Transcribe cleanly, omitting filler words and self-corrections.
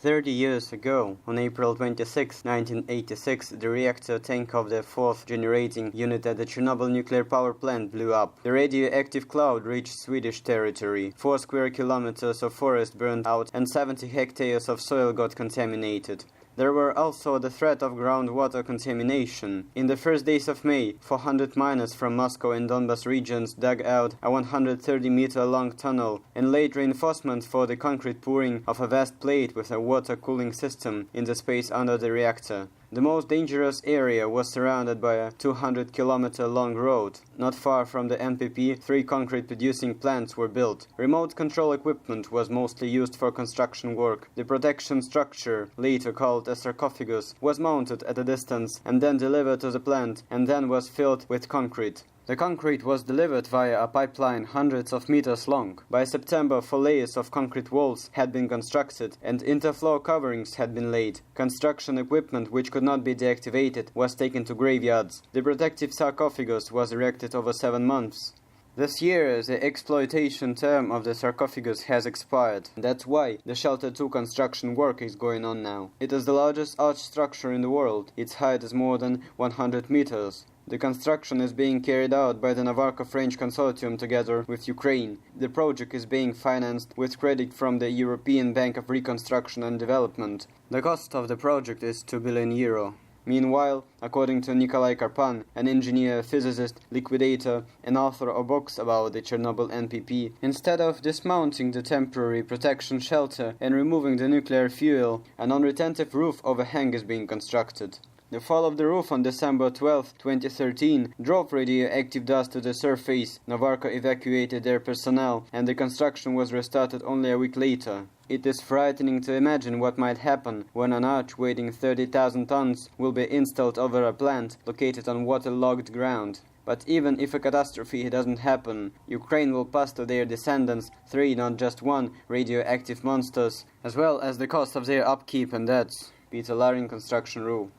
30 years ago, on April 26, 1986, the reactor tank of the fourth generating unit at the Chernobyl nuclear power plant blew up. The radioactive cloud reached Swedish territory. 4 square kilometers of forest burned out and 70 hectares of soil got contaminated. There were also the threat of groundwater contamination. In the first days of May, 400 miners from Moscow and Donbas regions dug out a 130-meter-long tunnel and laid reinforcements for the concrete pouring of a vast plate with a water cooling system in the space under the reactor. The most dangerous area was surrounded by a 200-kilometer-long road. Not far from the NPP, 3 concrete-producing plants were built. Remote control equipment was mostly used for construction work. The protection structure, later called a sarcophagus, was mounted at a distance and then delivered to the plant, and then was filled with concrete. The concrete was delivered via a pipeline hundreds of meters long. By September, 4 layers of concrete walls had been constructed and interfloor coverings had been laid. Construction equipment which could not be deactivated was taken to graveyards. The protective sarcophagus was erected over 7 months. This year, the exploitation term of the sarcophagus has expired. That's why the Shelter 2 construction work is going on now. It is the largest arch structure in the world. Its height is more than 100 meters. The construction is being carried out by the Navarco-French consortium together with Ukraine. The project is being financed with credit from the European Bank of Reconstruction and Development. The cost of the project is €2 billion. Meanwhile, according to Nikolai Karpan, an engineer, physicist, liquidator, and author of books about the Chernobyl NPP, instead of dismounting the temporary protection shelter and removing the nuclear fuel, a non-retentive roof overhang is being constructed. The fall of the roof on December 12, 2013, drove radioactive dust to the surface. Navarco evacuated their personnel, and the construction was restarted only a week later. It is frightening to imagine what might happen when an arch weighing 30,000 tons will be installed over a plant located on waterlogged ground. But even if a catastrophe doesn't happen, Ukraine will pass to their descendants 3, not just 1, radioactive monsters, as well as the cost of their upkeep and debts. Peter Laring, Construction Rule.